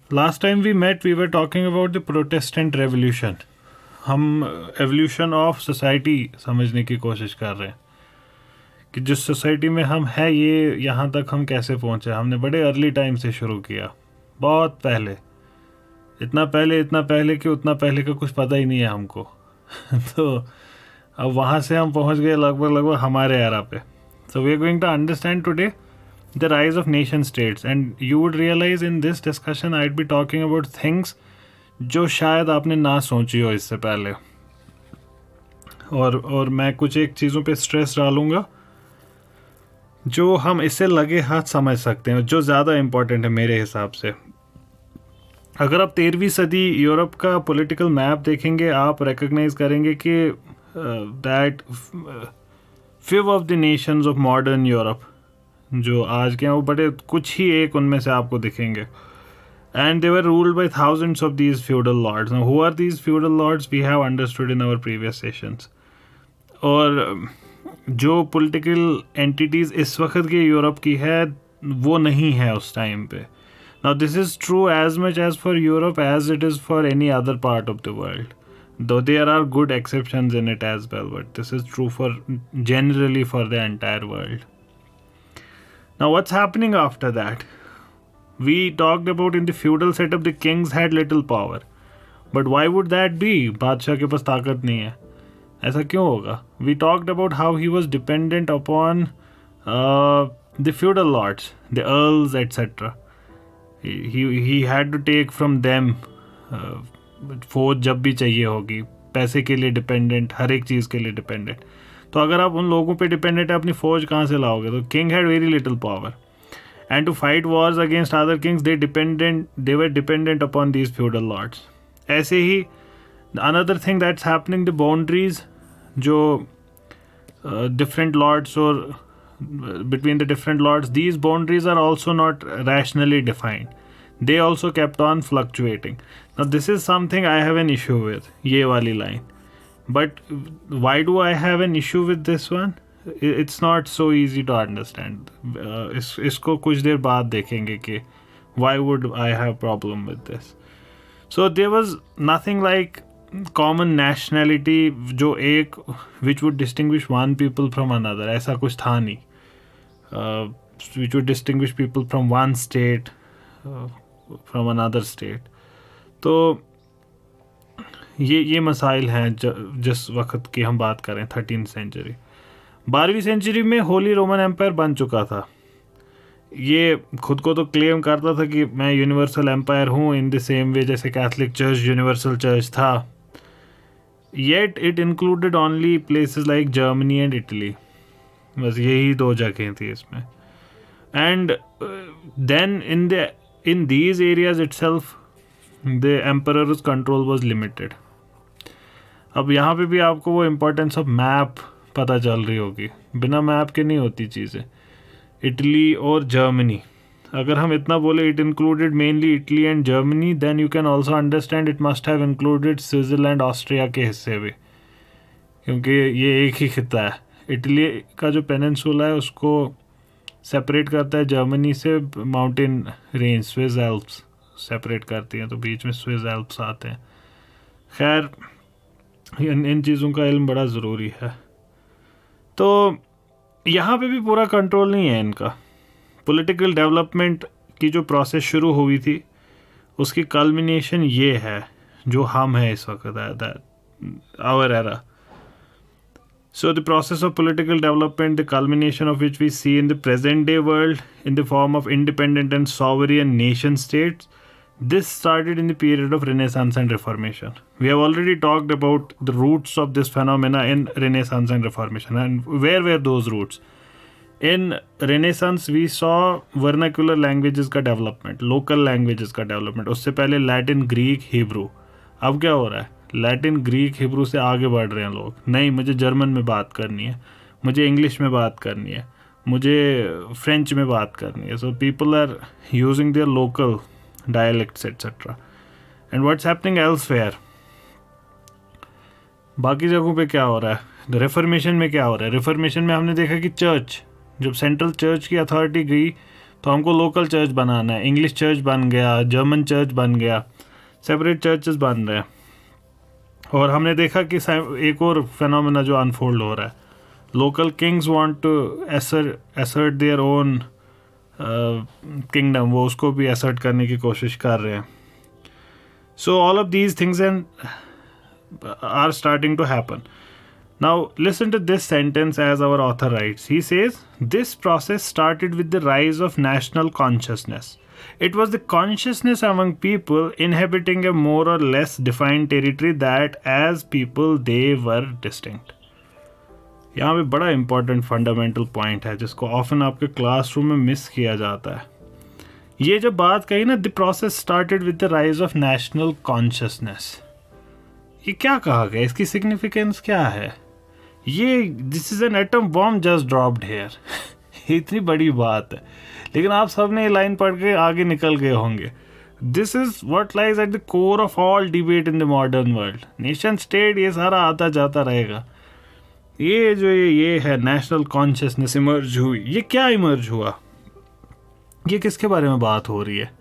Last time we met, we were talking about the Protestant Revolution. हम evolution of society समझने की कोशिश कर रहे हैं कि जिस सोसाइटी में हम हैं ये यहाँ तक हम कैसे पहुँचे. हमने बड़े अर्ली टाइम से शुरू किया, बहुत पहले, इतना पहले कि उतना पहले का कुछ पता ही नहीं है हमको. तो अब वहाँ से हम पहुँच गए लगभग हमारे एरा पे. So we are going to understand today the rise of nation states, and you would realize in this discussion I'd be talking about things जो शायद आपने ना सोची हो इससे पहले, और मैं कुछ एक चीज़ों पे स्ट्रेस डालूंगा जो हम इससे लगे हाथ समझ सकते हैं, जो ज़्यादा इम्पोर्टेंट है मेरे हिसाब से. अगर आप 13वीं सदी यूरोप का पॉलिटिकल मैप देखेंगे, आप रिकग्नाइज करेंगे कि that few of the Nations of modern Europe जो आज के हैं वो बड़े कुछ ही एक उनमें से आपको दिखेंगे. And they were ruled by thousands of these feudal lords. Who are these feudal lords we have understood in our previous sessions. और जो पॉलिटिकल एंटिटीज़ इस वक्त के यूरोप की है वो नहीं है उस टाइम पे. Now this is true as much as for Europe as it is for any other part of the world, though there are good exceptions in it as well, but this is true for generally for the entire world. Now what's happening after that? We talked about in the feudal setup the kings had little power, but why would that be? बादशाह के पास ताकत नहीं है, ऐसा क्यों होगा? We talked about how he was dependent upon the feudal lords, the earls, etc. He had to take from them फौज जब भी चाहिए होगी, पैसे के लिए डिपेंडेंट, हर एक चीज़ के लिए डिपेंडेंट. तो अगर आप उन लोगों पे डिपेंडेंट है, अपनी फ़ौज कहाँ से लाओगे? तो king had very little power, and to fight wars against other kings they were dependent upon these feudal lords. ऐसे ही another thing that's happening, the boundaries जो डिफरेंट लॉर्ड्स और between the different lords, these boundaries are also not rationally defined. They also kept on fluctuating. Now this is something I have an issue with, ये वाली line. But why do I have an issue with this one? It's not so easy to understand. इसको कुछ देर बाद देखेंगे कि why would I have problem with this. So there was nothing like common nationality जो एक which would distinguish one people from another. ऐसा कुछ था नहीं. Which would distinguish people from one state from another state. तो ये मसाइल हैं जिस वक्त की हम बात करें, 13th सेंचुरी. 12वीं सेंचुरी में होली रोमन एम्पायर बन चुका था. ये खुद को तो क्लेम करता था कि मैं यूनिवर्सल एम्पायर हूँ, इन द सेम वे जैसे कैथलिक चर्च यूनिवर्सल चर्च था. Yet it included only places like Germany and Italy. बस यही दो जगह थी इसमें. And then in these areas itself the emperor's control was limited. अब यहाँ पे भी आपको वो इम्पोर्टेंस ऑफ मैप पता चल रही होगी, बिना मैप के नहीं होती चीज़ें. इटली और जर्मनी, अगर हम इतना बोले it included mainly Italy and Germany, then you can also understand it must have included Switzerland, Austria के हिस्से भी, क्योंकि ये एक ही खिता है. इटली का जो पेनिनसुला है उसको सेपरेट करता है जर्मनी से mountain range, Swiss Alps separate करती हैं, तो बीच में स्विस एल्प्स आते हैं. खैर इन चीज़ों का इल्म बड़ा ज़रूरी है. तो यहाँ पे भी पूरा कंट्रोल नहीं है इनका. पॉलिटिकल डेवलपमेंट की जो प्रोसेस शुरू हुई थी उसकी कल्मिनेशन ये है जो हम हैं इस वक्त, our era. So the process of political development, the culmination of which we see in the present day world in the form of independent and sovereign nation states, this started in the period of Renaissance and Reformation. We have already talked about the roots of this phenomena in Renaissance and Reformation. And where were those roots? In Renaissance we saw vernacular languages का development, local languages का development. उससे पहले Latin, Greek, Hebrew. अब क्या हो रहा है? Latin, Greek, Hebrew से आगे बढ़ रहे हैं लोग. नहीं, मुझे जर्मन में बात करनी है, मुझे इंग्लिश में बात करनी है, मुझे फ्रेंच में बात करनी है. So people are using their local dialects etcetera. And what's happening elsewhere, बाकी जगहों पे क्या हो रहा है? रिफॉर्मेशन में क्या हो रहा है? रिफॉर्मेशन में हमने देखा कि चर्च, जब सेंट्रल चर्च की अथॉरिटी गई तो हमको लोकल चर्च बनाना है, इंग्लिश चर्च बन गया, जर्मन चर्च बन गया, सेपरेट चर्चेस बन रहे हैं। और हमने देखा कि एक और फिनोमेना जो अनफोल्ड हो रहा है, local kings want to assert their own kingdom, वो उसको भी असर्ट करने की कोशिश कर रहे हैं। सो all of these things are starting to happen. Now listen to this sentence as our author writes. He says, this process started with the rise of national consciousness. It was the consciousness among people inhabiting a more or less defined territory that as people they were distinct. यहाँ पे बड़ा important fundamental point है जिसको often आपके classroom में miss किया जाता है। ये जब बात कही ना, the process started with the rise of national consciousness, ये क्या कहा गया, इसकी सिग्निफिकेंस क्या है? ये this is an atom bomb just dropped here इतनी बड़ी बात है, लेकिन आप सब ने ये लाइन पढ़ के आगे निकल गए होंगे। This is what lies at the core of all debate in the modern world. Nation state ये सारा आता जाता रहेगा। ये जो ये है नेशनल कॉन्शियसनेस इमर्ज हुई, ये क्या इमर्ज हुआ, ये किसके बारे में बात हो रही है?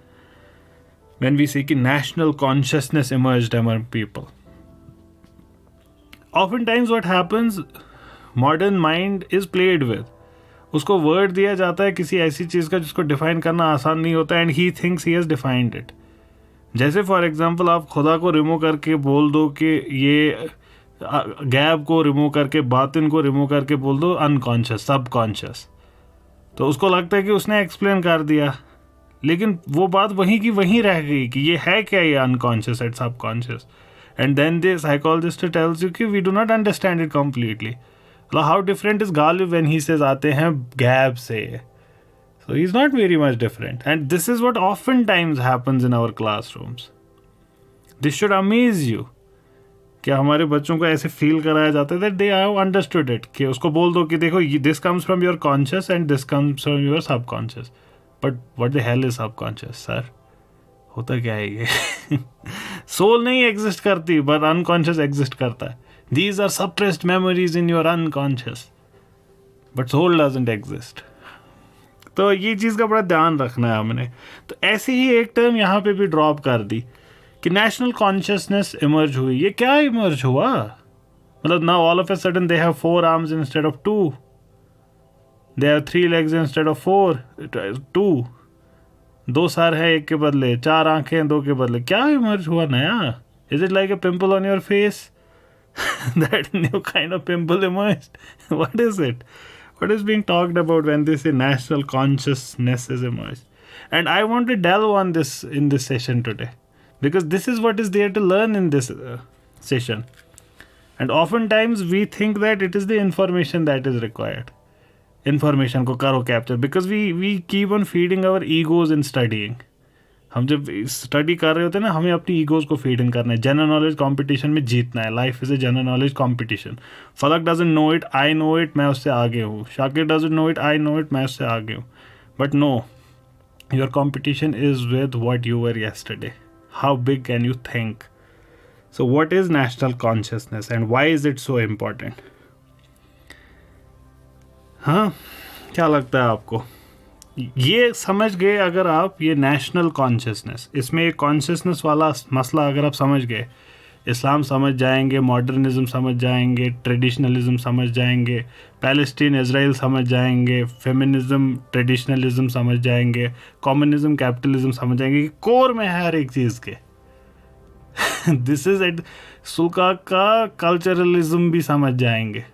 व्हेन वी से कि national consciousness emerged among people, oftentimes what happens, modern mind is played with, उसको वर्ड दिया जाता है किसी ऐसी चीज़ का जिसको डिफाइन करना आसान नहीं होता, and he thinks he has defined it. जैसे फॉर एग्जांपल आप खुदा को रिमूव करके बोल दो कि ये गैप को रिमूव करके, बातिन को रिमूव करके बोल दो अनकॉन्शियस, सबकॉन्शियस, तो उसको लगता है कि उसने एक्सप्लेन कर दिया, लेकिन वो बात वहीं की वहीं रह गई कि ये है क्या, ये unconscious and subconscious. And then the psychologist tells you कि we do not understand it completely. How different is Ghalib when he says आते हैं gap से? So he's not very much different. And this is what oftentimes happens in our classrooms. This should amaze you. कि हमारे बच्चों को ऐसे feel कराया जाता है that they have understood it. कि उसको बोल दो कि देखो this comes from your conscious and this comes from your subconscious. But what the hell is subconscious, sir? होता क्या है ये? सोल नहीं एग्जिस्ट करती, बट अनकॉन्शियस एग्जिस्ट करता है। These are suppressed memories in your unconscious, but soul doesn't exist. तो ये चीज़ का बड़ा ध्यान रखना है हमने। तो ऐसे ही एक टर्म यहाँ पे भी ड्रॉप कर दी कि नेशनल कॉन्शियसनेस इमर्ज हुई। ये क्या इमर्ज हुआ? मतलब now all of a sudden they have 4 arms instead of 2, they have 3 legs instead of 2, 2 sir है एक के बदले, 4 आंखें हैं 2 के बदले। क्या इमर्ज हुआ नया? Is it like a pimple on your face? That new kind of pimple emerged? What is it? What is being talked about when they say national consciousness is emerged? And I want to delve on this in this session today, because this is what is there to learn in this session. And oftentimes we think that it is the information that is required. Information को करो capture, because we keep on feeding our egos in studying. हम जब study कर रहे होते हैं ना, हमें अपनी ईगोज को फीड इन करना है। जनरल नॉलेज कॉम्पिटिशन में जीतना है। Life is a general knowledge competition. Falak doesn't know it, I know it, मैं उससे आगे हूँ। Shakir doesn't know it, I know it, मैं उससे आगे हूँ। But no, your competition is with what you were yesterday. How big can you think? So what is national consciousness and why is it so important? हाँ, क्या लगता है आपको? ये समझ गए अगर आप, ये नेशनल कॉन्शियसनेस, इसमें एक कॉन्शियसनेस वाला मसला अगर आप समझ गए, इस्लाम समझ जाएंगे, मॉडर्निज्म समझ जाएंगे, ट्रेडिशनलिज्म समझ जाएंगे, पैलेस्टीन इजराइल समझ जाएंगे, फेमिनिज्म ट्रेडिशनलिज्म समझ जाएंगे, कम्युनिज्म कैपिटलिज्म समझ जाएंगे कि कोर में है हर एक चीज़ के। दिस इज एट सुलकाक का कल्चरलिज्म भी समझ जाएंगे,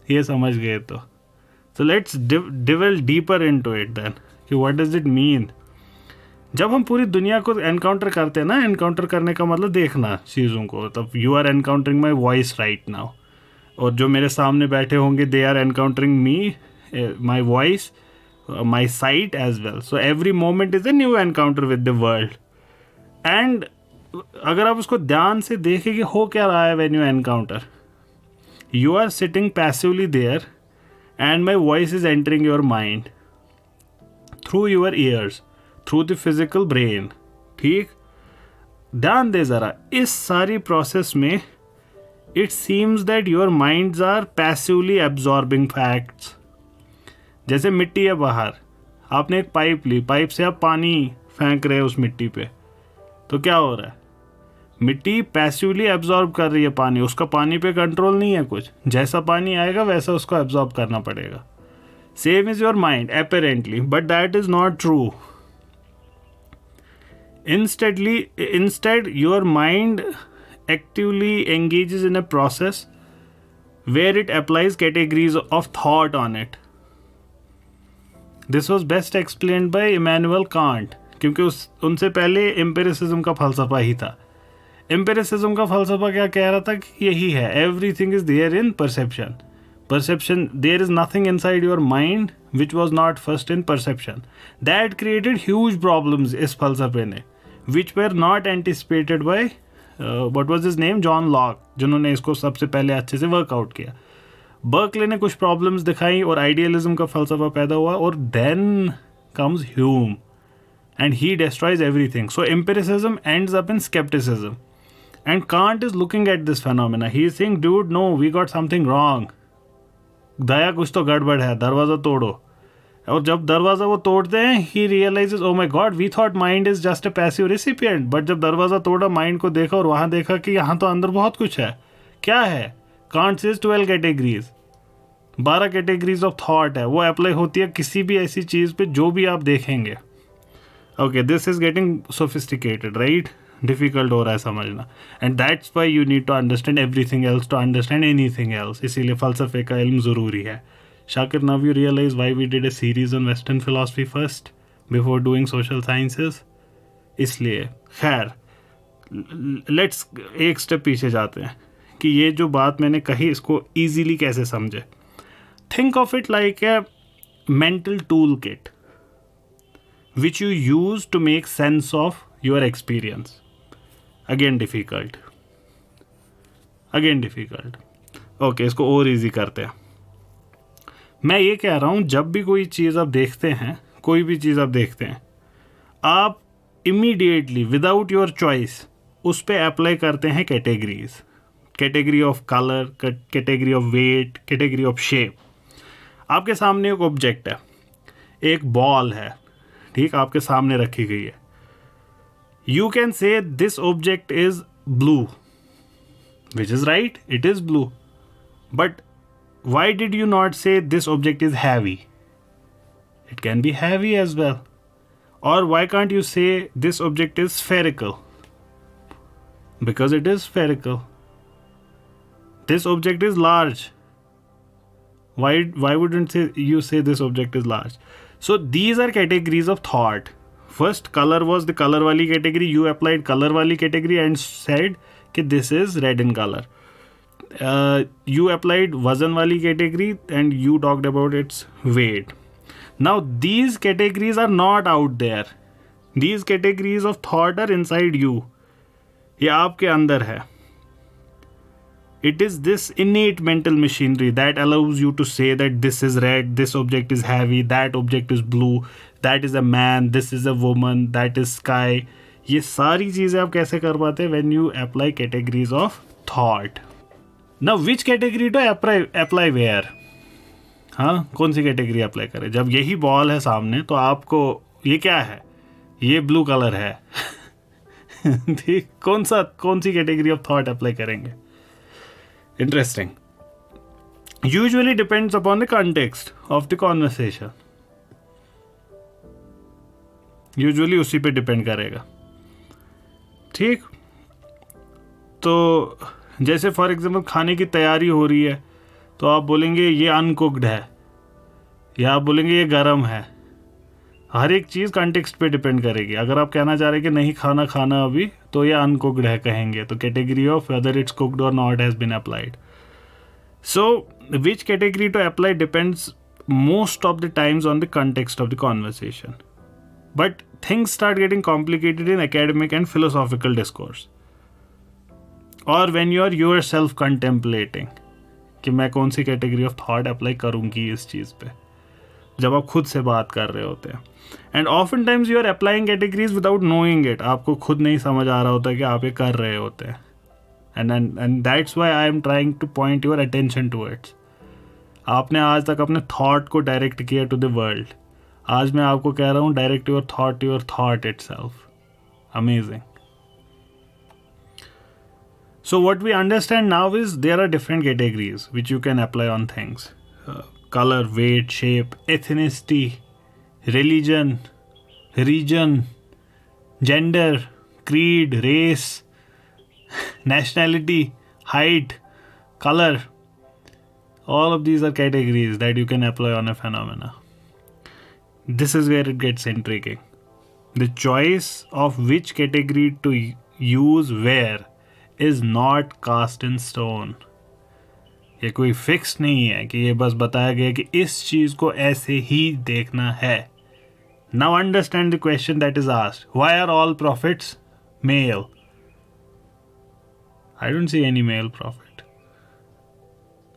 ये समझ गए तो। So let's delve deeper into it then, कि what does it mean? जब हम पूरी दुनिया को एनकाउंटर करते हैं ना, एनकाउंटर करने का मतलब देखना चीज़ों को, तब you are encountering my voice right now, और जो मेरे सामने बैठे होंगे they are encountering me, my voice, my sight as well. So every moment is a new encounter with the world. And अगर आप उसको ध्यान से देखें कि हो क्या रहा है when you encounter, you are sitting passively there and my voice is entering your mind through your ears, through the physical brain. ठीक, ध्यान दे ज़रा इस सारी प्रोसेस में। it seems that your minds are passively absorbing facts. जैसे मिट्टी है बाहर, आपने एक पाइप ली, पाइप से आप पानी फेंक रहे हैं उस मिट्टी पे, तो क्या हो रहा है? मिट्टी पैसिवली एब्जॉर्ब कर रही है पानी, उसका पानी पे कंट्रोल नहीं है कुछ, जैसा पानी आएगा वैसा उसको एब्जॉर्ब करना पड़ेगा. Same is your mind apparently, but that is not true. Instead, your mind actively engages in a process where it applies categories of thought on it. This was best explained by Immanuel Kant, क्योंकि उनसे पहले empiricism का फलसफा ही था. Empiricism का फलसफा क्या कह रहा था कि यही है, everything is there in perception. Perception, there is nothing inside your mind which was not first in perception. That created huge problems इस फलसफे ने, which were not anticipated by what was his name, John Locke, जिन्होंने इसको सबसे पहले अच्छे से workout किया. Berkeley ने कुछ प्रॉब्लम्स दिखाई और आइडियलिज्म का फलसफा पैदा हुआ, और then comes Hume and he destroys everything. So empiricism ends up in skepticism. And Kant is looking at this phenomena. He is saying, dude, no, we got something wrong. दया कुछ तो गड़बड़ है, दरवाज़ा तोड़ो. और जब दरवाज़ा वो तोड़ते हैं, he realises, oh my God, we thought mind is just a passive recipient. But जब दरवाज़ा तोड़ा, माइंड को देखा और वहाँ देखा कि यहाँ तो अंदर बहुत कुछ है. क्या है? Can't says 12 categories, 12 categories of thought है. वो अप्लाई होती है किसी भी ऐसी चीज़ पे जो भी आप देखेंगे. Okay, this is getting sophisticated, right? Difficult हो रहा है समझना. And that's why you need to understand everything else to understand anything else. इसीलिए फ़लसफ़े का इल्म ज़रूरी है. Shakir, now you realise why we did a series on western philosophy first before doing social sciences. इसलिए खैर, लेट्स एक स्टेप पीछे जाते हैं कि ये जो बात मैंने कही इसको ईजीली कैसे समझे. Think of it like a mental tool kit which you use to make sense of your experience. Again difficult. Okay, इसको और इजी करते हैं. मैं ये कह रहा हूँ, जब भी कोई चीज़ आप देखते हैं, कोई भी चीज़ आप देखते हैं, आप इमीडिएटली विदाउट योर चॉइस उस पर अप्लाई करते हैं categories. Category of colour, category of weight, category of shape. आपके सामने एक ऑब्जेक्ट है, एक बॉल है, ठीक, आपके सामने रखी गई है. You can say this object is blue, which is right, it is blue. But why did you not say this object is heavy? It can be heavy as well. Or why can't you say this object is spherical? Because it is spherical. This object is large. Why wouldn't you say this object is large? So these are categories of thought. First, color was the color वाली category. You applied color वाली category and said कि this is red in color. You applied वजन वाली category and you talked about its weight. Now, these categories are not out there. These categories of thought are inside you. ये आपके अंदर है. It is this innate mental machinery that allows you to say that this is red, this object is heavy, that object is blue, that is a man, this is a woman, that is sky. ये सारी चीज़ें आप कैसे कर पाते हैं? when you apply categories of thought. Now which category to apply where? हाँ, कौन सी कैटेगरी अप्लाई करें? जब यही बॉल है सामने तो आपको ये क्या है? ये ब्लू कलर है. ठीक, कौन सी कैटेगरी ऑफ थॉट अप्लाई करेंगे? Interesting. Usually depends upon the context of the conversation. Usually उसी पे डिपेंड करेगा. ठीक, तो जैसे फॉर एग्जाम्पल खाने की तैयारी हो रही है तो आप बोलेंगे ये अनकुक्ड है, या आप बोलेंगे ये गरम है. हर एक चीज़ कंटेक्स्ट पे डिपेंड करेगी. अगर आप कहना चाह रहे हैं कि नहीं खाना अभी, तो ये अनकुक्ड है कहेंगे, तो category of whether it's cooked और not has been applied. So which category to apply depends most of the times on the context of the conversation. But things start getting complicated in academic and philosophical discourse. Or when you are yourself contemplating कि मैं कौन सी category of thought apply करूँगी इस चीज़ पे, जब आप खुद से बात कर रहे होते हैं. And often times you are applying categories without knowing it. आपको खुद नहीं समझ आ रहा होता कि आप ये कर रहे होते हैं. And that's Y I am trying two point your attention towards. आपने आज तक अपने थॉट को डायरेक्ट किया टू द वर्ल्ड. आज मैं आपको कह रहा हूँ direct your thought itself. Amazing. So what we understand now is there are different categories which you can apply on things. Color, weight, shape, ethnicity, religion, region, gender, creed, race, nationality, height, color. All of these are categories that you can apply on a phenomena. This is where it gets intriguing. The choice of which category to use where is not cast in stone. ये कोई fix नहीं है कि ये बस बताया गया कि इस चीज को ऐसे ही देखना है. Now understand the question that is asked. Why are all prophets male? I don't see any male prophet.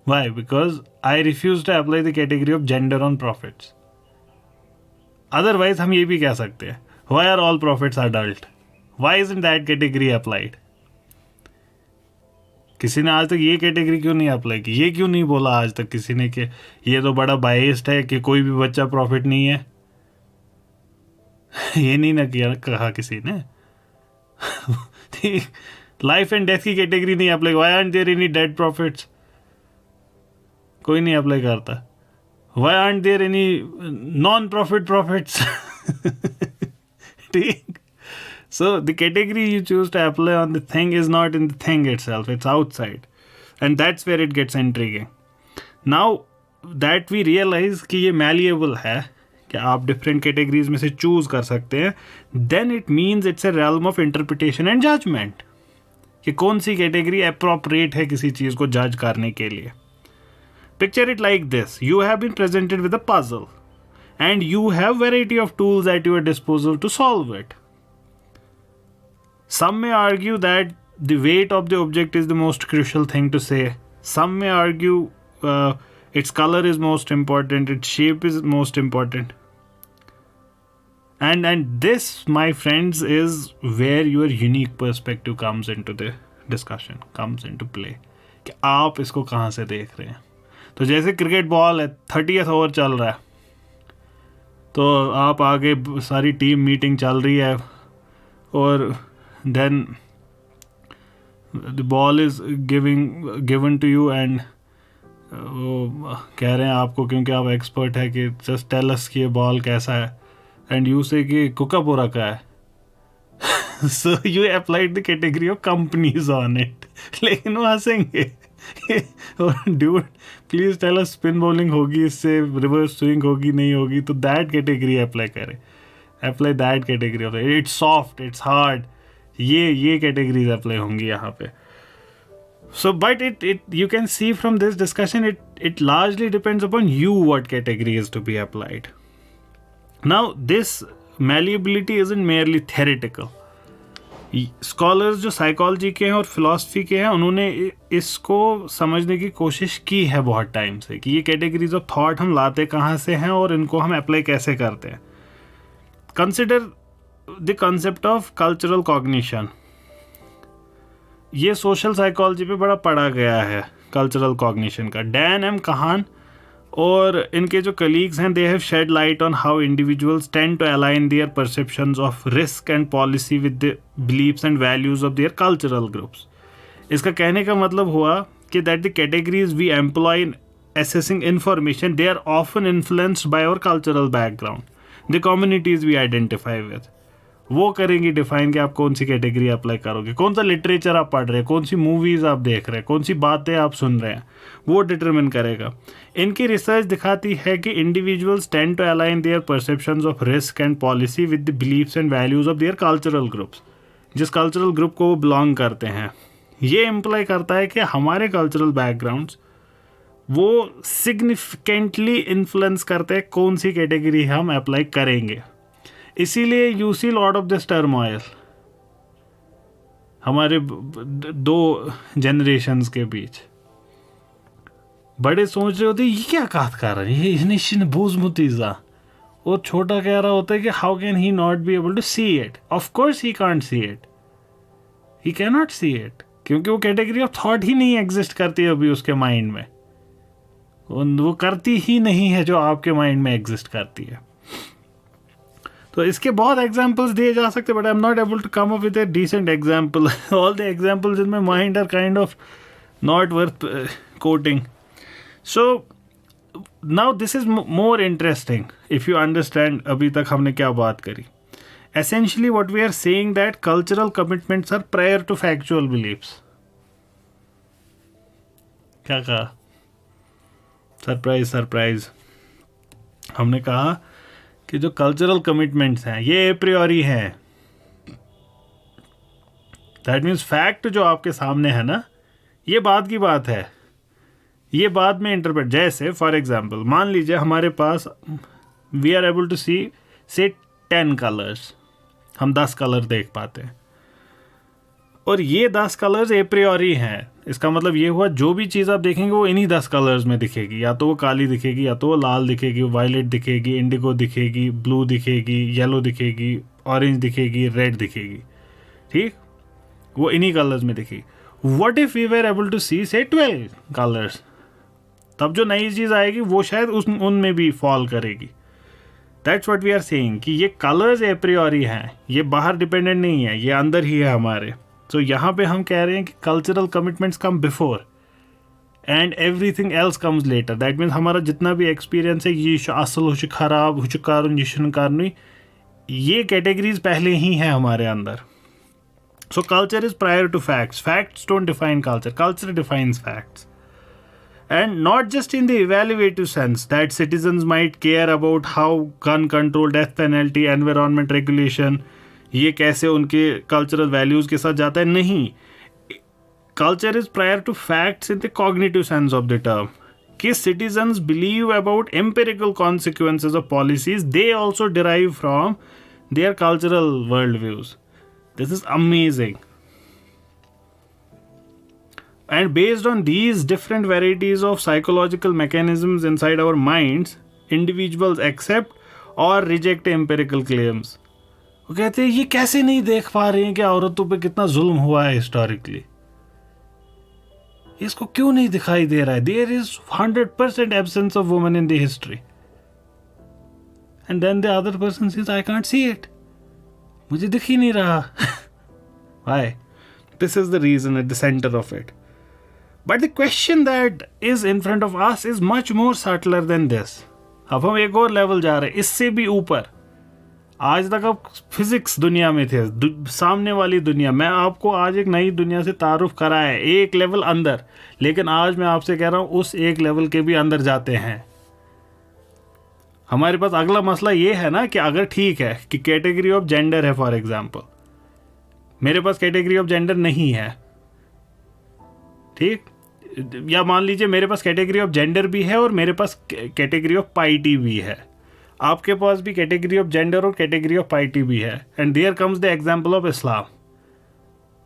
Why? Because I refuse to apply the category of gender on prophets. Otherwise हम ये भी कह सकते हैं. Why are all prophets adult? Why isn't that category applied? किसी ने आज तक ये कैटेगरी क्यों नहीं अप्लाई की? ये क्यों नहीं बोला आज तक किसी ने कि ये तो बड़ा बाइस्ड है कि कोई भी बच्चा प्रॉफिट नहीं है? ये नहीं ना किया कहा किसी ने. लाइफ एंड डेथ की कैटेगरी नहीं apply. Why aren't there any dead profits? कोई नहीं अप्लाई करता. Why aren't there any non profit profits? ठीक. So the category you choose to apply on the thing is not in the thing itself, it's outside. And that's where it gets intriguing. Now that we realize कि ये malleable है, कि आप different categories में से choose कर सकते हैं, then it means it's a realm of interpretation and judgment. कि कौन सी category appropriate है किसी चीज़ को judge करने के लिए. Picture it like this. You have been presented with a puzzle and you have variety of tools at your disposal to solve it. Some may argue that the weight of the object is the most crucial thing to say. Some may argue its color is most important, its shape is most important. And this, my friends, is where your unique perspective comes into the discussion, comes into play. कि आप इसको कहाँ से देख रहे हैं. तो जैसे क्रिकेट बॉल है, 30th ओवर चल रहा है, तो आप आगे सारी टीम मीटिंग चल रही है और then the ball is given to you and वो कह रहे हैं आपको क्योंकि आप एक्सपर्ट है कि just tell us कि ये बॉल कैसा है and you say कि कोकापुरा का है. So you applied the category of companies on it. लेकिन वो हंसेंगे. Dude, please tell us spin bowling होगी इससे, reverse swing होगी नहीं होगी, तो that category apply करें. Apply that category of it's soft, it's hard. ये कैटेगरीज अप्लाई होंगी यहाँ पे. So but it you can see from this discussion it largely depends upon you what category is to be applied. Now this malleability isn't merely theoretical. Scholars जो psychology के हैं और philosophy के हैं उन्होंने इसको समझने की कोशिश की है बहुत टाइम से कि ये कैटेगरीज ऑफ थॉट हम लाते कहाँ से हैं और इनको हम अप्लाई कैसे करते हैं. Consider the concept of cultural cognition. ये सोशल साइकोलॉजी पे बड़ा पढ़ा गया है कल्चरल कॉग्निशन का. डैन एम कहान और इनके जो कलीग्स हैं they have shed light on how individuals tend to align their perceptions of risk and policy with the beliefs and values of their cultural groups. इसका कहने का मतलब हुआ कि that the categories we employ in assessing information they are often influenced by our cultural background, the communities we identify with. वो करेंगी define कि आप कौन सी कैटेगरी अप्लाई करोगे, कौन सा लिटरेचर आप पढ़ रहे हैं, कौन सी मूवीज़ आप देख रहे हैं, कौन सी बातें आप सुन रहे हैं, वो डिटरमिन करेगा. इनकी रिसर्च दिखाती है कि individuals tend to align their perceptions of risk and policy with the beliefs and values of their cultural groups. जिस कल्चरल ग्रुप को वो बिलोंग करते हैं, ये इम्प्लाई करता है कि हमारे कल्चरल बैकग्राउंड्स वो सिग्निफिकेंटली इन्फ्लुएंस करते हैं कौन सी कैटेगरी हम अप्लाई करेंगे. इसीलिए you see lot of this turmoil हमारे दो जनरेशन्स के बीच. बड़े सोच रहे होते ये क्या बात कर रहे हैं, ये निश्चित बोझमुतीजा, और छोटा कह रहा होता है कि how can he not be able to see it. Of course he can't see it, he can not see it, क्योंकि वो कैटेगरी ऑफ थॉट ही नहीं एग्जिस्ट करती अभी उसके माइंड में. वो करती ही नहीं है जो आपके माइंड में एग्जिस्ट करती है. तो इसके बहुत एग्जाम्पल्स दिए जा सकते, but I am not able to come up with a decent example. All the examples in my mind are kind of not worth quoting. So now this is more interesting if you understand अभी तक हमने क्या बात करी. Essentially what we are saying that cultural commitments are prior to factual beliefs. क्या कहा? Surprise. हमने कहा कि जो कल्चरल कमिटमेंट्स हैं ये ए प्रियोरी हैं. दैट मीन्स फैक्ट जो आपके सामने है ना, ये बाद की बात है, ये बाद में इंटरप्रेट. जैसे फॉर एग्जाम्पल मान लीजिए हमारे पास we are able to see से 10 कलर्स, हम 10 कलर देख पाते हैं और ये 10 कलर्स ए प्रियोरी हैं. इसका मतलब ये हुआ जो भी चीज़ आप देखेंगे वो इन्हीं 10 कलर्स में दिखेगी. या तो वो काली दिखेगी, या तो वो लाल दिखेगी, वायलेट दिखेगी, इंडिगो दिखेगी, ब्लू दिखेगी, येलो दिखेगी, ऑरेंज दिखेगी, रेड दिखेगी. ठीक, वो इन्हीं कलर्स में दिखेगी. What if we were able to see say 12 colours, तब जो नई चीज़ आएगी वो शायद उनमें भी फॉल करेगी. That's what we are saying कि ये कलर्स ए प्रियोरी हैं, ये बाहर डिपेंडेंट नहीं है, ये अंदर ही है हमारे. तो यहाँ पे हम कह रहे हैं कि cultural commitments come before and everything else comes later. That means हमारा जितना भी एक्सपीरियंस है, ये असल हो खराब हो कारन ये कारन, ये कैटेगरीज पहले ही हैं हमारे अंदर. So culture is prior to facts. Facts don't define culture, culture defines facts. And not just in the evaluative sense that citizens might care about how gun control, death penalty, environment regulation ये कैसे उनके cultural values के साथ जाता है. नहीं, culture is prior to facts in the cognitive sense of the term. कि citizens believe about empirical consequences of policies they also derive from their cultural worldviews. This is amazing. And based on these different varieties of psychological mechanisms inside our minds, individuals accept or reject empirical claims. वो कहते हैं ये कैसे नहीं देख पा रहे हैं कि औरतों पे कितना जुल्म हुआ है हिस्टोरिकली, इसको क्यों नहीं दिखाई दे रहा है. There is 100% absence of women in the history. And then the other person says, I can't see it. मुझे दिख ही नहीं रहा. Why? This is the reason at the center of it. But the question that is in front of us is much more subtler than this. अब हम एक और level जा रहे हैं, इससे भी ऊपर. आज तक आप फिजिक्स दुनिया में थे, सामने वाली दुनिया. मैं आपको आज एक नई दुनिया से तारुफ कराया है, एक लेवल अंदर. लेकिन आज मैं आपसे कह रहा हूँ उस एक लेवल के भी अंदर जाते हैं. हमारे पास अगला मसला ये है ना कि अगर ठीक है कि कैटेगरी ऑफ जेंडर है, फॉर एग्जाम्पल मेरे पास कैटेगरी ऑफ जेंडर नहीं है, ठीक, या मान लीजिए मेरे पास कैटेगरी ऑफ जेंडर भी है और मेरे पास कैटेगरी ऑफ पाइटी भी है. आपके पास भी कैटेगरी ऑफ जेंडर और कैटेगरी ऑफ पाइटी भी है. And there comes the example of Islam.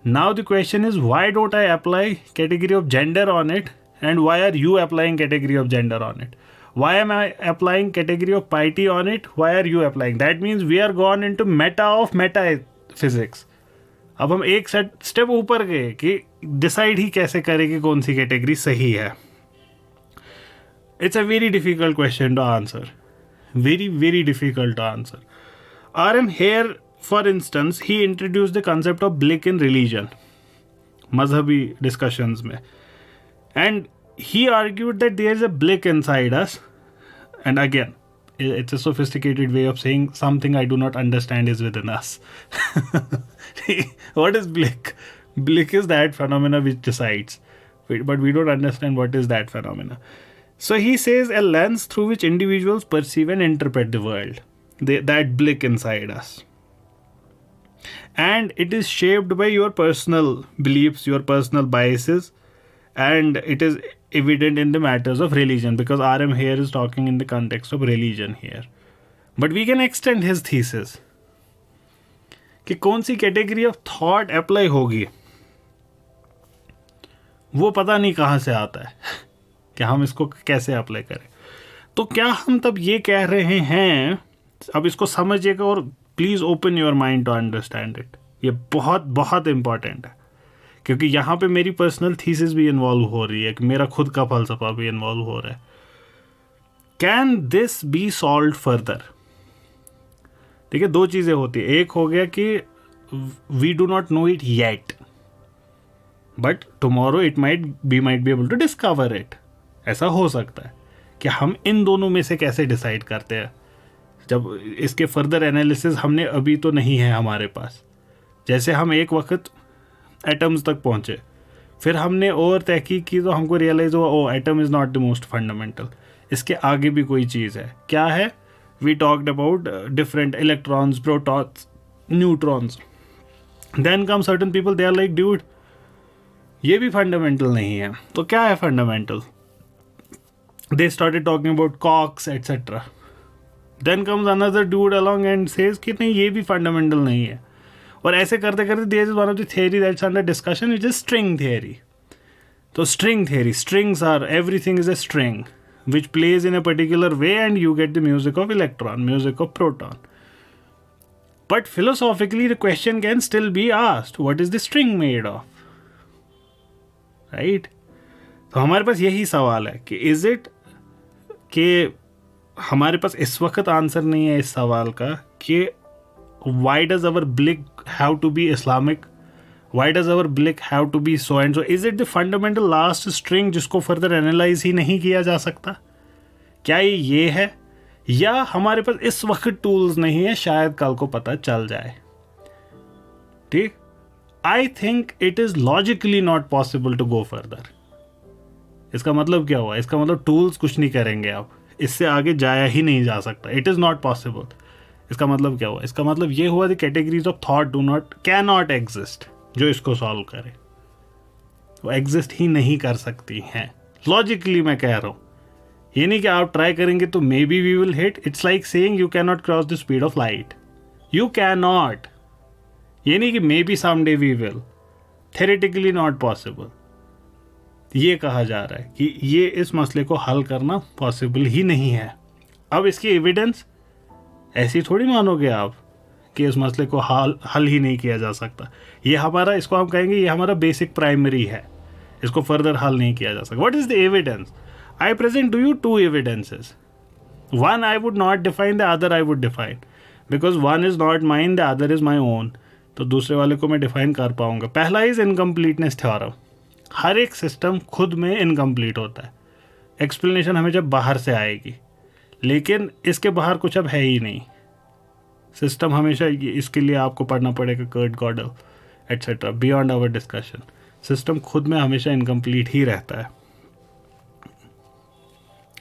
Now the question is why don't I apply category of gender on it and why are you applying category of gender on it. Why am I applying category of piety on it, why are you applying. That means we are gone into meta of metaphysics. अब हम एक step ऊपर गए कि decide ही कैसे करें कि कौन सी कैटेगरी सही है. It's a very difficult question to answer, very very difficult to answer. R.M. Hare, for instance, he introduced the concept of blick in religion, मजहबी discussions में, and he argued that there is a blick inside us. And again, it's a sophisticated way of saying something I do not understand is within us. What is blick? Blick is that phenomena which decides, but we don't understand what is that phenomena. So he says a lens through which individuals perceive and interpret the world, that blick inside us. And it is shaped by your personal beliefs, your personal biases, and it is evident in the matters of religion, because R.M. Hare is talking in the context of religion here. But we can extend his thesis कि कौन सी category of thought apply होगी वो पता नहीं कहाँ से आता है कि हम इसको कैसे अप्लाई करें. तो क्या हम तब ये कह रहे हैं, अब इसको समझिएगा और please open your mind to understand it. ये बहुत बहुत इम्पॉर्टेंट है, क्योंकि यहाँ पे मेरी पर्सनल थीसिस भी इन्वॉल्व हो रही है, कि मेरा खुद का फलसफा भी इन्वॉल्व हो रहा है. Can this B solved further? ठीक है, दो चीज़ें होती है, एक हो गया कि we do not know it yet but tomorrow it might be able to discover it. ऐसा हो सकता है कि हम इन दोनों में से कैसे डिसाइड करते हैं, जब इसके फर्दर एनालिसिस हमने अभी तो नहीं है हमारे पास। जैसे हम एक वक्त एटम्स तक पहुँचे, फिर हमने और तहकीक की तो हमको रियलाइज़ हुआ oh atom is not the most fundamental, इसके आगे भी कोई चीज़ है। क्या है? We talked about different electrons, protons, neutrons. Then come certain people, they are like dude ये भी फंडामेंटल नहीं है, तो क्या है fundamental? They started talking about quarks et cetera. Then comes another dude along and says कि नहीं ये भी फंडामेंटल नहीं है। और ऐसे करते करते there is one of the theory that's under discussion, which is string theory. तो string theory, strings are, everything is a string which plays in a particular way and you get the music of electron, music of proton. But philosophically the question can still be asked, what is the string made of? Right? तो हमारे पास यही सवाल है कि is it कि हमारे पास इस वक्त आंसर नहीं है इस सवाल का कि why does our blick have to be Islamic? Why does our blick have to be so and so? Is it the fundamental last string जिसको further analyze ही नहीं किया जा सकता? क्या ये है? या हमारे पास इस वक्त टूल्स नहीं है, शायद कल को पता चल जाए। ठीक? I think it is logically not possible to go further. इसका मतलब क्या हुआ? इसका मतलब टूल्स कुछ नहीं करेंगे, आप इससे आगे जाया ही नहीं जा सकता। It is not possible. इसका मतलब क्या हुआ? इसका मतलब ये हुआ कि categories of thought do not, can not exist जो इसको सॉल्व करे, वो एग्जिस्ट ही नहीं कर सकती हैं। लॉजिकली मैं कह रहा हूँ, ये नहीं कि आप ट्राई करेंगे तो maybe we will hit. It's like saying you can not cross the speed of light, you can not. ये नहीं कि maybe someday we will, theoretically not possible. ये कहा जा रहा है कि ये इस मसले को हल करना पॉसिबल ही नहीं है। अब इसकी एविडेंस ऐसी थोड़ी मानोगे आप कि इस मसले को हल ही नहीं किया जा सकता। ये हमारा, इसको हम कहेंगे ये हमारा बेसिक प्राइमरी है, इसको फर्दर हल नहीं किया जा सकता। What is the evidence? I present to you two evidences. One I would not define, the other I would define. Because one is not mine, the other is my own. तो दूसरे वाले को मैं डिफाइन कर पाऊंगा। पहला is incompleteness theorem. हर एक system खुद में इनकम्प्लीट होता है, एक्सप्लेनेशन हमें जब बाहर से आएगी, लेकिन इसके बाहर कुछ अब है ही नहीं। सिस्टम हमेशा, इसके लिए आपको पढ़ना पड़ेगा Kurt Gödel et cetera, beyond our discussion. System खुद में हमेशा इनकम्प्लीट ही रहता है।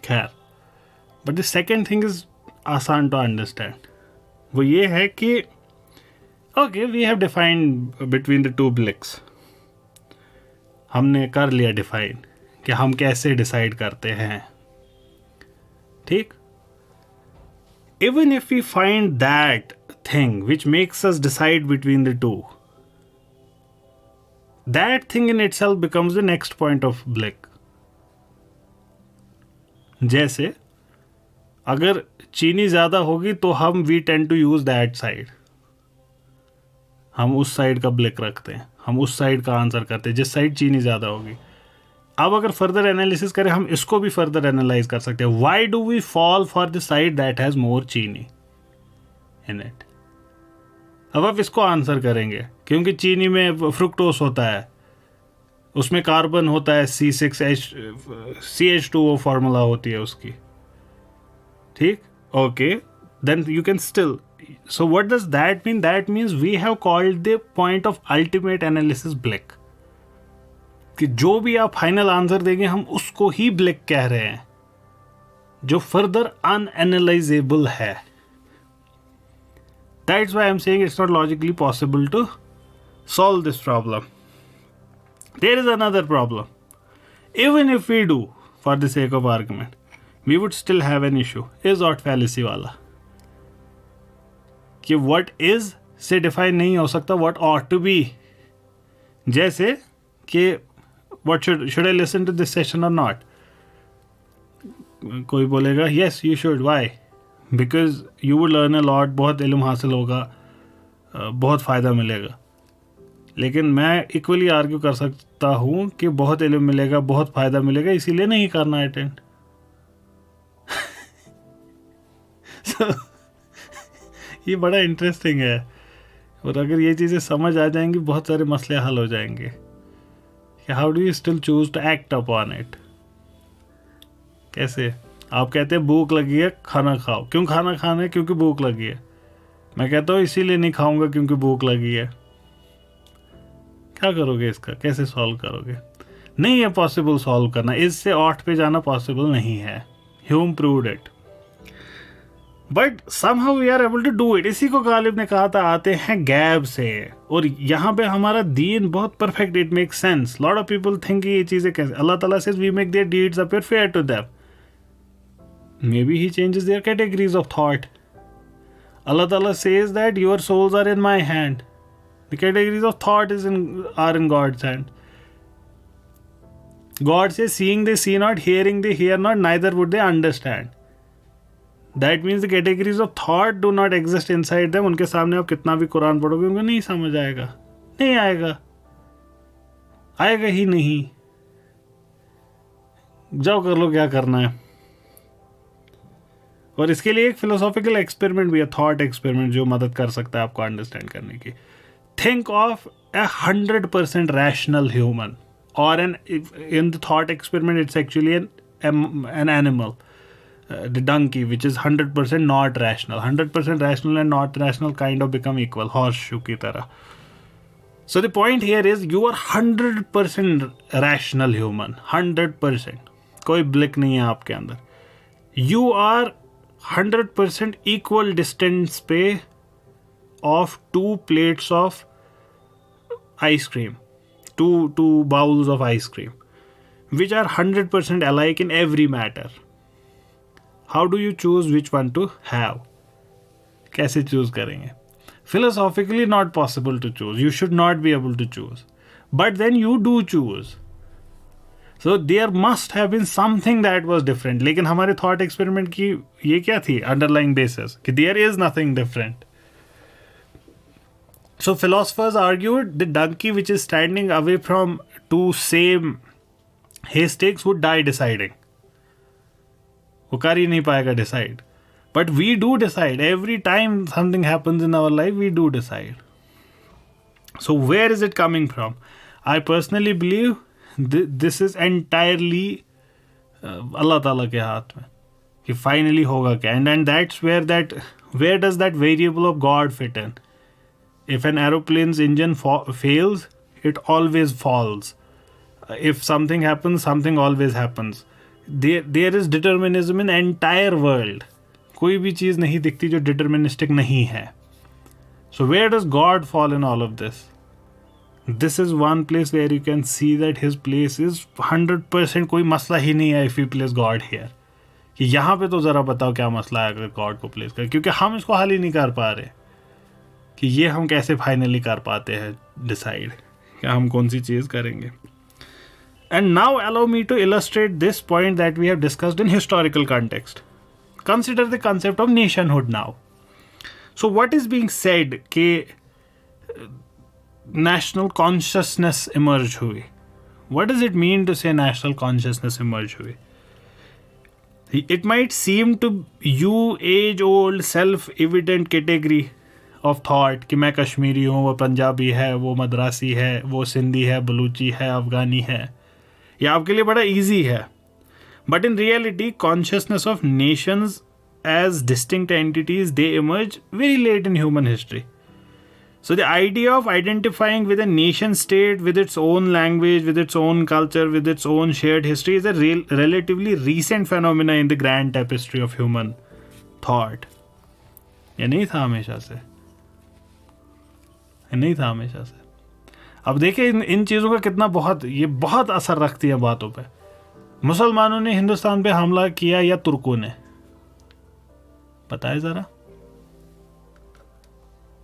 खैर, but the second thing is आसान टू अंडरस्टैंड। वो ये है कि okay we have defined between the two bliks, हमने कर लिया डिफाइन कि हम कैसे डिसाइड करते हैं। ठीक? Even if we find that thing which makes us decide between the two, that thing in itself becomes the next point of blik. जैसे अगर चीनी ज़्यादा होगी तो हम we tend to use that side, हम उस साइड का ब्लिक रखते हैं, हम उस साइड का आंसर करते हैं जिस साइड चीनी ज़्यादा होगी। अब अगर फर्दर एनालिसिस करें, हम इसको भी फर्दर एनालाइज कर सकते हैं। Why do we fall for the side that has more chini in it? अब आप इसको आंसर करेंगे क्योंकि चीनी में फ्रुक्टोस होता है, उसमें कार्बन होता है CH2O फॉर्मूला होती है उसकी। ठीक? Okay, then you can still, so what does that mean? That means we have called the point of ultimate analysis blik, कि जो भी आप फाइनल आंसर देंगे हम उसको ही ब्लिक कह रहे हैं, जो फर्दर अनएनालाइजेबल है। That's why I am saying it's not logically possible to solve this problem. There is another problem. Even if we do, for the sake of argument, we would still have an issue. Is not fallacy वाला, कि what is से define नहीं हो सकता what ought to be। जैसे कि what should I listen to this session or not? कोई बोलेगा yes you should. Why? Because you would learn a lot, बहुत इल्म हासिल होगा, बहुत फ़ायदा मिलेगा। लेकिन मैं इक्वली आर्ग्यू कर सकता हूँ कि बहुत इल्म मिलेगा, बहुत फ़ायदा मिलेगा, इसीलिए नहीं करना अटेंड। So, ये बड़ा इंटरेस्टिंग है, और अगर ये चीज़ें समझ आ जाएंगी बहुत सारे मसले हल हो जाएंगे. How do you still choose to act upon it? कैसे? आप कहते हैं भूख लगी है, खाना खाओ. क्यों खाना खाना है? क्योंकि भूख लगी है. मैं कहता हूँ इसीलिए नहीं खाऊंगा क्योंकि भूख लगी है. क्या करोगे इसका? कैसे सॉल्व करोगे? नहीं है पॉसिबल सॉल्व करना. इससे 8 पे जाना पॉसिबल नहीं है. Hume proved it, but somehow we are able to do it. इसी को गालिब ने कहा था आते हैं गैब से. और यहाँ पे हमारा दीन बहुत perfect, it makes sense. Lot of people think ये चीजें कैसे. अल्लाह ताला says we make their deeds appear fair to them. Maybe he changes their categories of thought. Allah Ta'ala says that your souls are in my hand. The categories of thought are in God's hand. God says, seeing they see not, hearing they hear not, neither would they understand. That means the categories of thought do not exist inside them. उनके सामने आप कितना भी कुरान पढ़ोगे उनको नहीं समझ आएगा. नहीं आएगा, आएगा ही नहीं. जाओ कर लो क्या करना है. और इसके लिए एक फिलोसॉफिकल एक्सपेरिमेंट भी है, थॉट एक्सपेरिमेंट, जो मदद कर सकता है आपको अंडरस्टैंड करने की. Think of a 100% rational human, और in the thought experiment it's actually an animal, the donkey, which is 100% not rational. 100% rational and not rational kind of become equal, horseshoe की तरह. So the point here is you are 100% rational human. 100%, कोई blik नहीं है आपके अंदर. You are 100% equal distance पे of 2 plates of ice cream, two bowls of ice cream, which are 100% alike in every matter. How do you choose which one to have? कैसे choose करेंगे? Philosophically not possible to choose. You should not be able to choose. But then you do choose. So there must have been something that was different. लेकिन हमारे thought experiment की ये क्या थी underlying basis कि there is nothing different. So philosophers argued the donkey which is standing away from 2 same haystacks would die deciding. वो कर ही नहीं पाएगा decide. But we do decide. Every time something happens in our life, we do decide. So where is it coming from? I personally believe this is entirely Allah Taala के हाथ में कि finally होगा क्या. And that's where does that variable of God fit in. If an aeroplane's engine fails, it always falls. If something happens, something always happens. There is determinism in entire world. कोई भी चीज़ नहीं दिखती जो deterministic नहीं है. So where does God fall in all of this? This is one place where you can see that his place is 100%. कोई मसला ही नहीं है if we place God here. कि यहाँ पे तो ज़रा बताओ क्या मसला है अगर गॉड को प्लेस कर, क्योंकि हम इसको हल ही नहीं कर पा रहे कि ये हम कैसे फाइनली कर पाते हैं डिसाइड कि हम कौन सी चीज़ करेंगे. And now allow me to illustrate this point that we have discussed in historical context. Consider the concept of nationhood now. So what is being said कि national consciousness emerge हुई. What does it mean to say national consciousness emerge हुई? It might seem to you age-old self-evident category of thought कि मैं कश्मीरी हूँ, वो पंजाबी है, वो मद्रासी है, वो सिंधी है, बलूची है, अफगानी है. ये आपके लिए बड़ा easy है. But in reality, consciousness of nations as distinct entities, they emerge very late in human history. So the idea of identifying with a nation state, with its own language, with its own culture, with its own shared history is a relatively recent phenomena in the grand tapestry of human thought. ये नहीं था हमेशा से. ये नहीं था हमेशा से. अब देखिए इन चीज़ों का कितना बहुत असर रखती है बातों पे. मुसलमानों ने हिंदुस्तान पे हमला किया या तुर्कों ने? बताए ज़रा.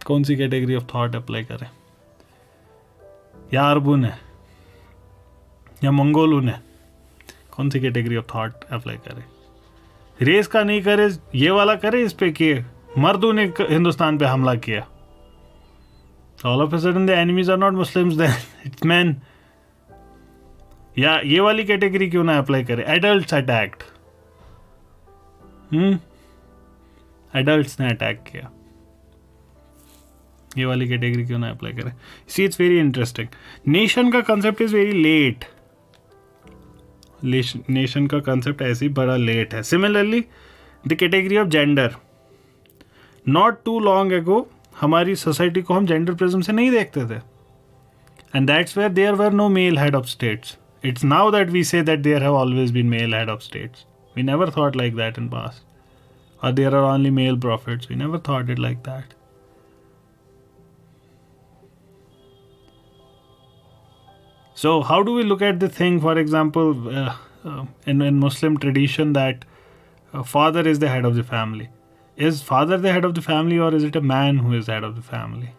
कौन सी कैटेगरी ऑफ थॉट अप्लाई करें? या अरबों ने या मंगोलों ने? कौन सी कैटेगरी ऑफ थॉट अप्लाई करें? रेस का नहीं करे, ये वाला करे इस पे कि मर्दों ने हिंदुस्तान पे हमला किया. All of a sudden the enemies are not Muslims, then it's man. या ये वाली कैटेगरी क्यों ना अप्लाई करें? Adults attacked. एडल्ट्स ने अटैक किया. ये वाली कैटेगरी क्यों ना अप्लाई करें? See it's very interesting. Nation का concept is very late. Nation का कंसेप्ट ऐसे ही बड़ा लेट है. Similarly the category of gender, not too long ago हमारी सोसाइटी को हम जेंडर प्रिज्म से नहीं देखते थे. And that's where there were no male head of states. It's now that we say that there have always been male head of states. We never thought like that in past. Or there are only male prophets. We never thought it like that. So how do we look at the thing, for example, in Muslim tradition that father is the head of the family? Is father the head of the family, or is it a man who is the head of the family?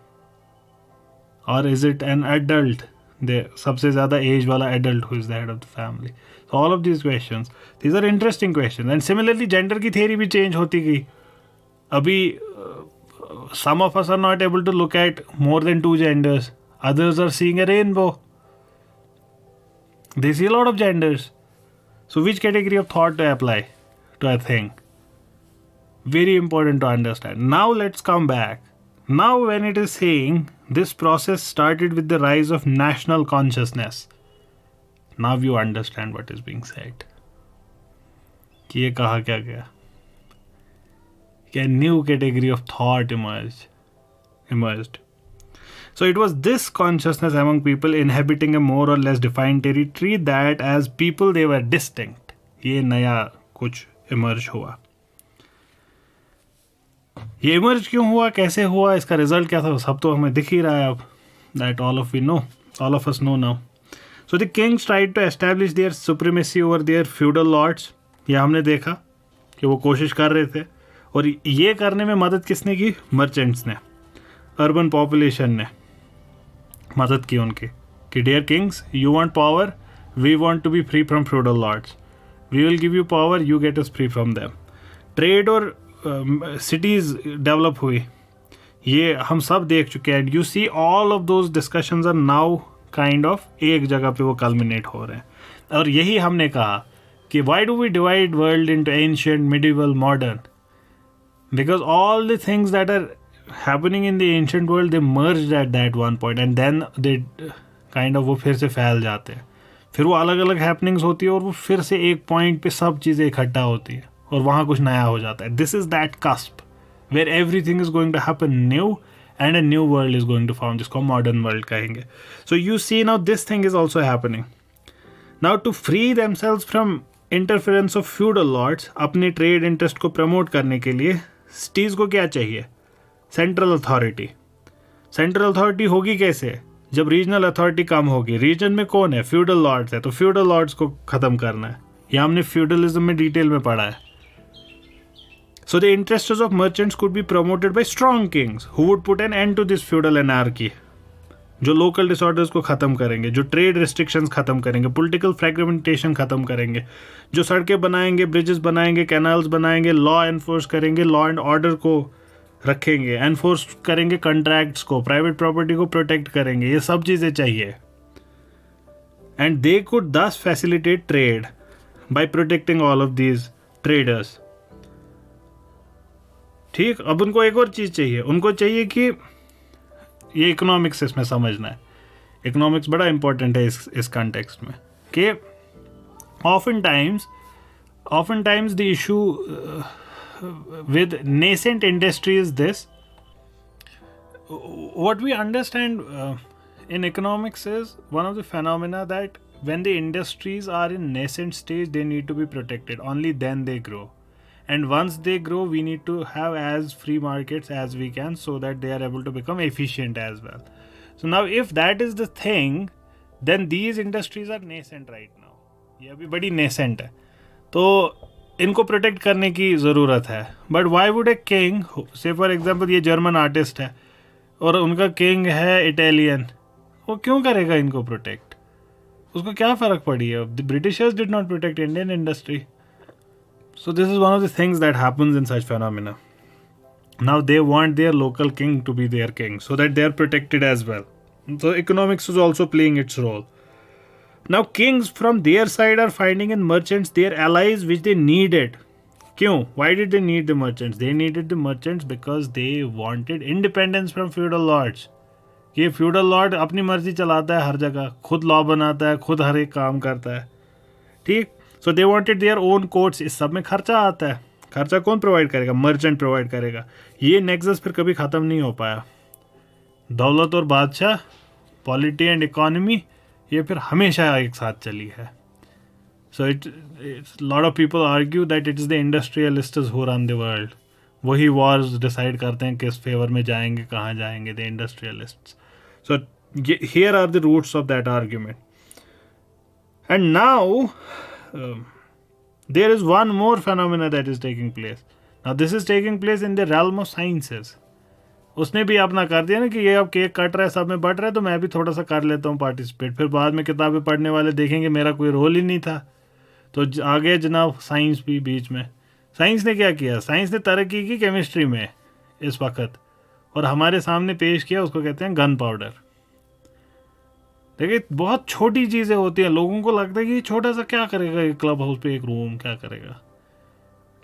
Or is it an adult? The सबसे ज़्यादा age वाला adult who is the head of the family. So all of these questions, these are interesting question. And similarly gender की theory भी change होती गई. अभी some of us are not able to look at more than 2 genders. Others are seeing a rainbow. They see a lot of genders. So which category of thought to apply to a thing? Very important to understand. Now let's come back. Now when it is saying this process started with the rise of national consciousness, now you understand what is being said. कि ये कहा क्या गया? A new category of thought emerged. So it was this consciousness among people inhabiting a more or less defined territory that as people they were distinct. ये नया कुछ emerge हुआ. ये इमर्ज क्यों हुआ, कैसे हुआ, इसका रिजल्ट क्या था, सब तो हमें दिख ही रहा है अब. That all of us know now. So the kings tried to establish their supremacy over their feudal lords. ये हमने देखा कि वो कोशिश कर रहे थे. और ये करने में मदद किसने की? मर्चेंट्स ने, अर्बन पॉपुलेशन ने मदद की उनकी कि dear kings, you want power, we want to be free from feudal lords, we will give you power, you get us free from them. Trade और सिटीज़ डेवलप हुई, ये हम सब देख चुके हैं. You see all of those discussions are now kind of एक जगह पे वो कल्मिनेट हो रहे हैं. और यही हमने कहा कि why do we divide world into ancient, medieval, modern? Because all the things that are happening in the ancient world they merged at that one point and then they kind of वो फिर से फैल जाते हैं. फिर वो अलग अलग हैपनिंग्स होती है और वो फिर से एक पॉइंट पे सब चीज़ें इकट्ठा होती है और वहाँ कुछ नया हो जाता है. This is that cusp where everything is going to happen new and a new world is going to form, जिसको मॉडर्न वर्ल्ड कहेंगे. So you see now this thing is also happening. Now to free themselves from interference of feudal lords, अपने trade interest को promote करने के लिए cities को क्या चाहिए? Central authority. सेंट्रल अथॉरिटी होगी कैसे? जब रीजनल अथॉरिटी कम होगी. रीजन में कौन है? फ्यूडल लॉर्ड्स है. तो फ्यूडल लॉर्ड्स को ख़त्म करना है. यह हमने फ्यूडलिज्म में डिटेल में पढ़ा है. So the interests of merchants could be promoted by strong kings who would put an end to this feudal anarchy. जो लोकल डिसऑर्डर्स को ख़त्म करेंगे, जो ट्रेड रिस्ट्रिक्शंस ख़त्म करेंगे, पॉलिटिकल फ्रैगमेंटेशन ख़त्म करेंगे, जो सड़कें बनाएंगे, ब्रिजेस बनाएंगे, कैनाल्स बनाएंगे, लॉ एनफोर्स करेंगे, लॉ एंड ऑर्डर को रखेंगे, एनफोर्स करेंगे कंट्रैक्ट्स को, प्राइवेट प्रॉपर्टी को प्रोटेक्ट करेंगे. ये सब चीज़ें चाहिए. एंड दे कुड दस facilitate trade by protecting all of these traders. ठीक. अब उनको एक और चीज़ चाहिए. उनको चाहिए कि ये इकोनॉमिक्स इसमें समझना है. इकोनॉमिक्स बड़ा इंपॉर्टेंट है इस कॉन्टेक्स्ट में कि often times the issue with nascent industry is this. What we understand in economics is one of the phenomena that when the industries are in nascent stage they need to be protected. Only then they grow. And once they grow, we need to have as free markets as we can so that they are able to become efficient as well. So now if that is the thing, then these industries are nascent right now. ये अभी बड़ी nascent है. तो इनको protect करने की ज़रूरत है. But why would a king, से फॉर एग्जाम्पल ये जर्मन आर्टिस्ट है और उनका किंग है इटालियन, वो क्यों करेगा इनको प्रोटेक्ट? उसको क्या फ़र्क पड़ी है? The Britishers did not protect Indian industry. So this is one of the things that happens in such phenomena. Now they want their local king to be their king so that they are protected as well. So economics is also playing its role. Now kings from their side are finding in merchants their allies which they needed. क्यों? Why did they need the merchants? They needed the merchants because they wanted independence from feudal lords. ये feudal Lord अपनी मर्जी चलाता है हर जगह, खुद law बनाता है, खुद हर एक काम करता है, ठीक. So they wanted their own courts. इस सब में खर्चा आता है. खर्चा कौन प्रोवाइड करेगा? मर्चेंट प्रोवाइड करेगा. ये नेक्सस फिर कभी ख़त्म नहीं हो पाया. दौलत और बादशाह, पॉलिटी एंड इकोनॉमी, ये फिर हमेशा एक साथ चली है. So lot of people argue that it is the industrialists who run the world. वही वॉर्स डिसाइड करते हैं किस फेवर में जाएंगे, कहाँ जाएंगे, the industrialists. So here are the roots of that argument. And now there is one more phenomena that is taking place. Now this is taking place in the realm of sciences. उसने भी अपना कर दिया ना कि ये अब cake cut रहा है, सब में बट रहा है, तो मैं भी थोड़ा सा कर लेता हूँ पार्टिसिपेट. फिर बाद में किताबें पढ़ने वाले देखेंगे मेरा कोई रोल ही नहीं था, तो आ गया जनाब साइंस भी बीच में. साइंस ने क्या किया? साइंस ने तरक्की की केमिस्ट्री में इस वक्त, और हमारे सामने पेश किया, उसको कहते हैं गन पाउडर. देखिए बहुत छोटी चीज़ें होती हैं, लोगों को लगता है कि छोटा सा क्या करेगा, ये क्लब हाउस पे एक रूम क्या करेगा.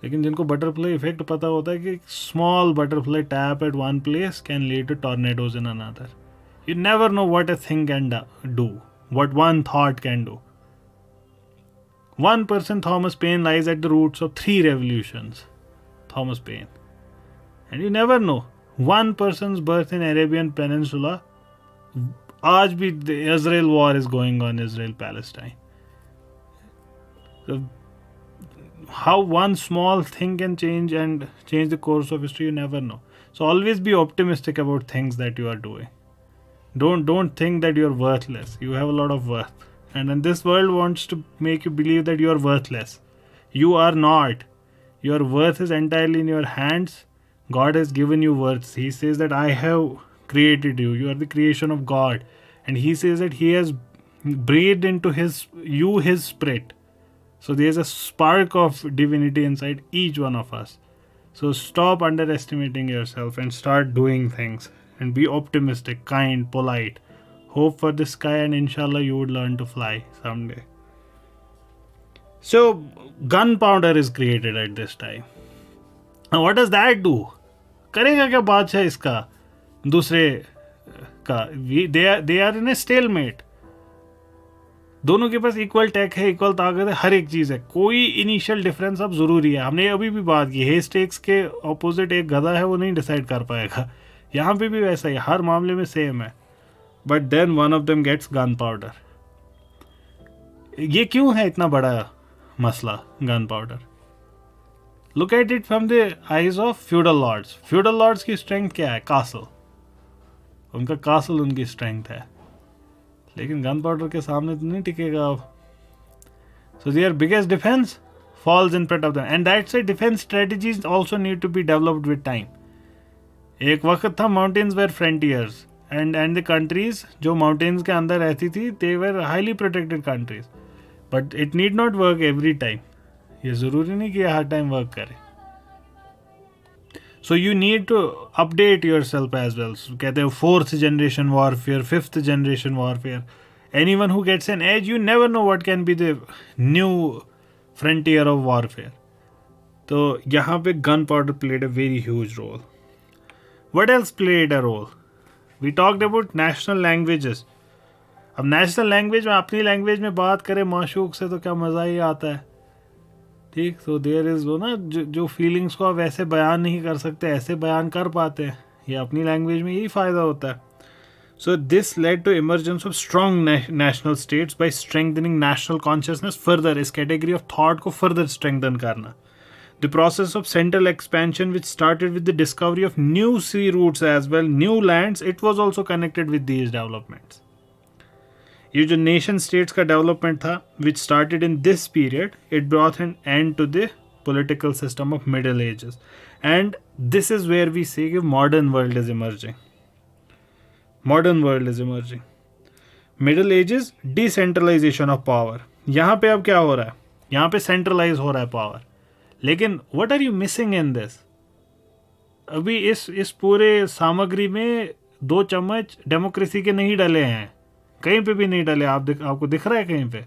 लेकिन जिनको बटरफ्लाई इफेक्ट पता होता है कि small butterfly tap at one place can lead to tornadoes in another. You never know what a thing can do, what one thought can do. One person, Thomas Paine, lies at the roots of 3 revolutions. Thomas Paine. And you never know. One person's birth in Arabian Peninsula. आज भी the Israel war is going on, Israel-Palestine. So, how one small thing can change the course of history, you never know. So always be optimistic about things that you are doing. Don't think that you are worthless. You have a lot of worth. And then this world wants to make you believe that you are worthless. You are not. Your worth is entirely in your hands. God has given you worth. He says that I have created you. You are the creation of God. And He says that He has breathed into His spirit. So there is a spark of divinity inside each one of us. So stop underestimating yourself and start doing things. And be optimistic, kind, polite. Hope for the sky, and inshallah you would learn to fly someday. So gunpowder is created at this time. Now what does that do? करेगा क्या बादशाह इसका दूसरे का? they are in a stalemate. दोनों के पास equal take है, equal ताकत है, हर एक चीज़ है. कोई इनिशियल डिफरेंस अब ज़रूरी है. हमने अभी भी बात की, हे स्टेक्स के ऑपोजिट एक गधा है, वो नहीं डिसाइड कर पाएगा. यहाँ पे भी वैसा ही, हर मामले में सेम है. But then one of them gets gunpowder. ये क्यों है इतना बड़ा मसला gunpowder? Look at it from the eyes of feudal lords. Feudal lords की strength क्या है? Castle. उनका castle उनकी strength है. लेकिन gunpowder के सामने तो नहीं टिकेगा अब. So their biggest defense falls in front of them. And that's why defense strategies also need to be developed with time. एक वक्त था mountains were frontiers. And the countries जो mountains के अंदर रहती थी, they were highly protected countries. But it need not work every time. ये ज़रूरी नहीं कि हर time work करे. So you need to update yourself as well. So कहते हैं 4th generation warfare, 5th generation warfare. Anyone who gets an edge, you never know what can be the new frontier of warfare. तो यहाँ पे gunpowder played a very huge role. What else played a role? We talked about national languages. अब national language में अपनी language में बात करें माशूक से तो क्या मज़ा ही आता है, ठीक. सो देयर इज़ वो ना जो फीलिंग्स को आप ऐसे बयान नहीं कर सकते, ऐसे बयान कर पाते हैं, ये अपनी लैंग्वेज में यही फ़ायदा होता है. So this led to emergence of strong national states by strengthening national consciousness further. इस कैटेगरी ऑफ थॉट को फर्दर स्ट्रेंथन करना. The process of central expansion, which started with the discovery of new sea routes as well, new lands, it was also connected with these developments. ये जो nation states का development था, which started in this period, it brought an end to the political system of Middle Ages. And this is where we say कि modern world is emerging. Modern world is emerging. Middle Ages, decentralization of power. यहाँ पे अब क्या हो रहा है? यहाँ पे centralize हो रहा है power. लेकिन what are you missing in this? अभी इस पूरे सामग्री में 2 चम्मच डेमोक्रेसी के नहीं डले हैं, कहीं पे भी नहीं डले. आपको दिख रहा है कहीं पे?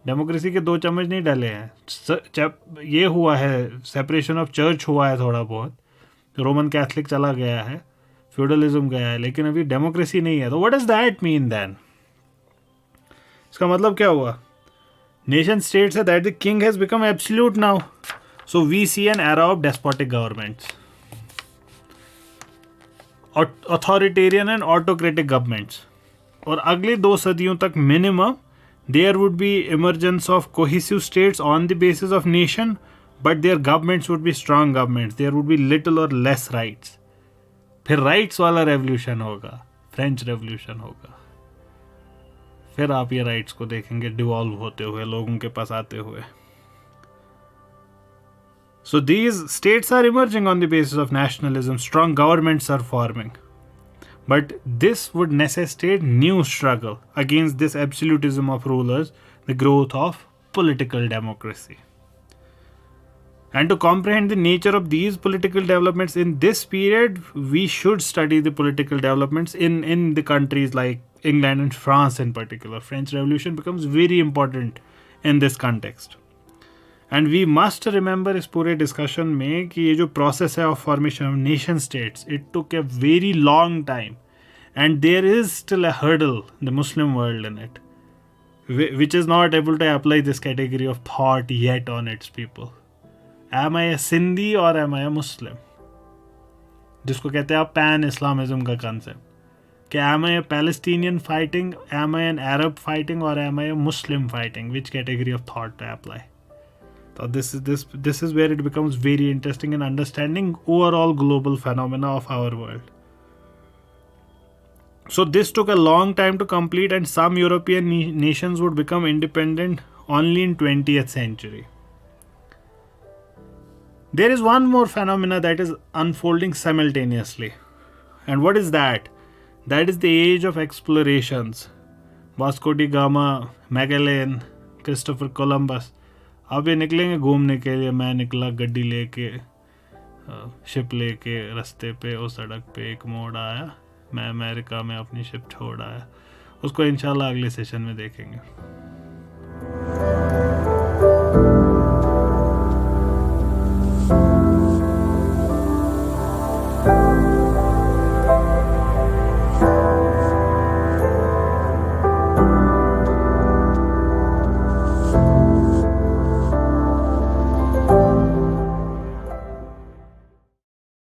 डेमोक्रेसी के 2 चम्मच नहीं डाले हैं। ये हुआ है, सेपरेशन ऑफ चर्च हुआ है थोड़ा बहुत, रोमन कैथलिक चला गया है, फ्यूडलिज्म गया है, लेकिन अभी डेमोक्रेसी नहीं है। तो what does that mean then? इसका मतलब क्या हुआ? नेशन स्टेट्स है that the king has become absolute now, so we see an era of despotic governments, authoritarian and autocratic governments. और अगली 2 सदियों तक minimum there would be emergence of cohesive states on the basis of nation, but their governments would be strong governments, there would be little और less rights. फिर rights वाला revolution होगा, French revolution होगा। फिर आप ये राइट्स को देखेंगे डिवॉल्व होते हुए, लोगों के पास आते हुए। So these states are emerging on the basis of nationalism, strong governments are forming. But this would necessitate new struggle against this absolutism of rulers, the growth of political democracy. And to comprehend the nature of these political developments in this period, we should study the political developments in the countries like England and France in particular. French Revolution becomes very important in this context. And we must remember इस पूरे discussion में कि ये जो process है of formation of nation states, it took a very long time and there is still a hurdle the Muslim world in it which is not able to apply this category of thought yet on its people. Am I a Sindhi और am I a Muslim, जिसको कहते हैं आप pan Islamism का concept, कि am I a Palestinian fighting, am I an Arab fighting और am I a Muslim fighting, which category of thought to apply? So this is where it becomes very interesting in understanding overall global phenomena of our world. So this took a long time to complete, and some European nations would become independent only in 20th century. There is one more phenomena that is unfolding simultaneously. And what is that? That is the age of explorations. Vasco da Gama, Magellan, Christopher Columbus. अब ये निकलेंगे घूमने के लिए। मैं निकला गड्डी लेके, शिप लेके, रास्ते पे उस सड़क पे एक मोड़ आया, मैं अमेरिका में अपनी शिप छोड़ आया। उसको इंशाल्लाह अगले सेशन में देखेंगे।